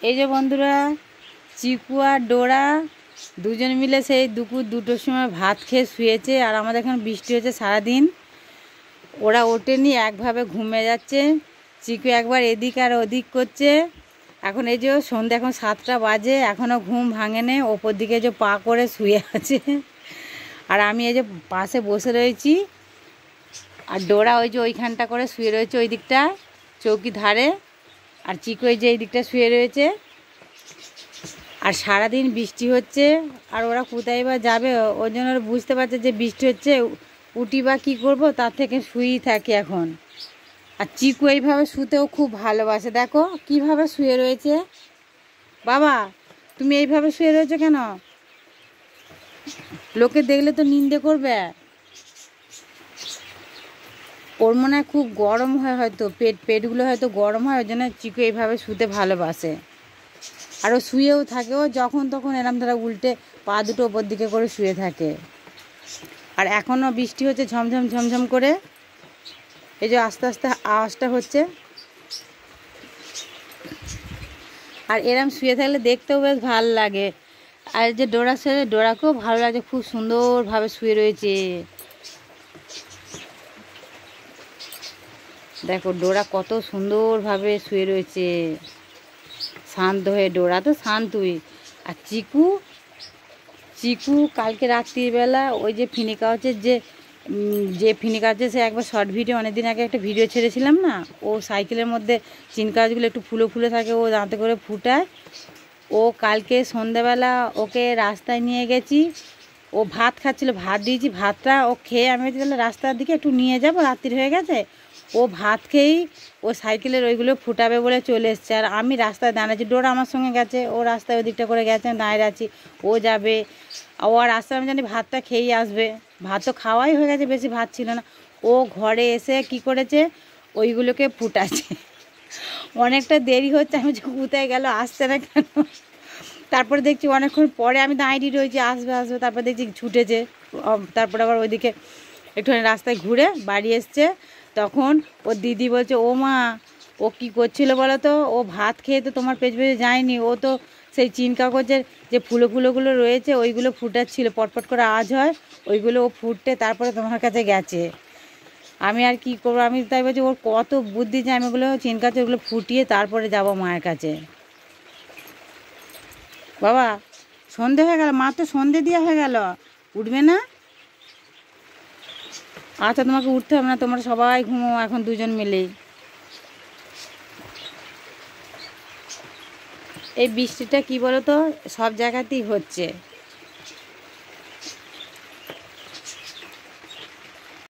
এই যে বন্ধুরা, চিকু আর ডোরা দুজন মিলে সেই দুপুর 2টোর সময় ভাত খেয়ে শুয়েছে। আর আমাদের এখানে বৃষ্টি হচ্ছে সারাদিন। ওরা ওঠেনি, একভাবে ঘুমিয়ে যাচ্ছে। চিকু একবার এদিক আর ওদিক করছে। এখন এই যে সন্ধ্যা, এখন 7টা বাজে, এখনও ঘুম ভাঙেনি। ওপর দিকে যে পা করে শুয়ে আছে। আর আমি এই যে পাশে বসে রয়েছি। আর ডোরা ওই যে ওইখানটা করে শুয়ে রয়েছে, ওই দিকটা চৌকি ধারে। আর চিকু এই যে এই দিকটা শুয়ে রয়েছে। আর সারাদিন বৃষ্টি হচ্ছে, আর ওরা কোথায় বা যাবে, ওই জন্য ওরা বুঝতে পারছে যে বৃষ্টি হচ্ছে, উঠি বা কী করবো, তার থেকে শুয়েই থাকে এখন। আর চিকু এইভাবে শুতেও খুব ভালোবাসে। দেখো কিভাবে শুয়ে রয়েছে। বাবা, তুমি এইভাবে শুয়ে রয়েছো কেন? লোকে দেখলে তো নিন্দে করবে। ওর মনে হয় খুব গরম হয়, হয়তো পেটগুলো হয়তো গরম হয়, ওই জন্য চিকু এইভাবে শুতে ভালোবাসে। আর ও শুয়েও থাকে, ও যখন তখন এরম ধারা উল্টে পা দুটো ওপর দিকে করে শুয়ে থাকে। আর এখনও বৃষ্টি হচ্ছে ঝমঝম ঝমঝম করে। এই যে আস্তে আস্তে আওয়াজটা হচ্ছে। আর এরম শুয়ে থাকলে দেখতেও বেশ ভালো লাগে। আর যে ডোরার সাথে, ডোরাকেও ভালো লাগে, খুব সুন্দরভাবে শুয়ে রয়েছে। দেখো ডোরা কত সুন্দরভাবে শুয়ে রয়েছে, শান্ত হয়ে। ডোরা তো শান্তই। আর চিকু কালকে রাত্রিবেলা ওই যে ফিনিকা হচ্ছে, যে ফিনিকা হচ্ছে, সে একবার শর্ট ভিডিও, অনেকদিন আগে একটা ভিডিও ছেড়েছিলাম না, ও সাইকেলের মধ্যে চিন কাগজগুলো একটু ফুলে ফুলে থাকে, ও দাঁতে করে ফুটায়। ও কালকে সন্ধ্যাবেলা ওকে রাস্তায় নিয়ে গেছি। ও ভাত খাচ্ছিলো, ভাত দিয়েছি, ভাতটা ও খেয়ে, আমি তাহলে রাস্তার দিকে একটু নিয়ে যাবো, রাত্রি হয়ে গেছে। ও ভাত খেয়েই ও সাইকেলের ওইগুলো ফুটাবে বলে চলে এসছে। আর আমি রাস্তায় দাঁড়াচ্ছি, ডোরা আমার সঙ্গে গেছে, ও রাস্তায় ওই দিকটা করে গেছে, দাঁড়িয়ে আছি। ও যাবে, ও আর রাস্তায় আমি জানি ভাতটা খেয়েই আসবে। ভাত তো খাওয়াই হয়ে গেছে, বেশি ভাত ছিল না। ও ঘরে এসে কি করেছে, ওইগুলোকে ফুটাচ্ছে। অনেকটা দেরি হচ্ছে, আমি যে কোথায় গেল, আসছে না কেন। তারপরে দেখছি অনেকক্ষণ পরে আমি দাঁড়িয়ে রয়েছি, আসবে আসবে, তারপর দেখছি ছুটেছে। তারপরে আবার ওইদিকে একটুখানি রাস্তায় ঘুরে বাড়ি এসছে। তখন ওর দিদি বলছে, ও মা, ও কী করছিল বলো তো? ও ভাত খেয়ে তো তোমার পেছনে যায়নি, ও তো সেই চিন কাগজের যে ফুলোগুলো রয়েছে ওইগুলো ফুটাচ্ছিল, পটপট করে আওয়াজ হয়, ওইগুলো ও ফুটতে তারপরে তোমার কাছে গেছে। আমি আর কি করবো, আমি তাই বলছি ওর কত বুদ্ধি যে আমি ওগুলো চিন কাগজ ওগুলো ফুটিয়ে তারপরে যাব মায়ের কাছে। বাবা, সন্ধে হয়ে গেল, মা তো সন্ধে দেওয়া হয়ে গেল, উঠবে না? আচ্ছা, তোমাকে উঠতে হবে না, তোমরা সবাই ঘুমো এখন দুজন মিলেই। এই বৃষ্টিটা কি বলো তো, সব জায়গাতেই হচ্ছে।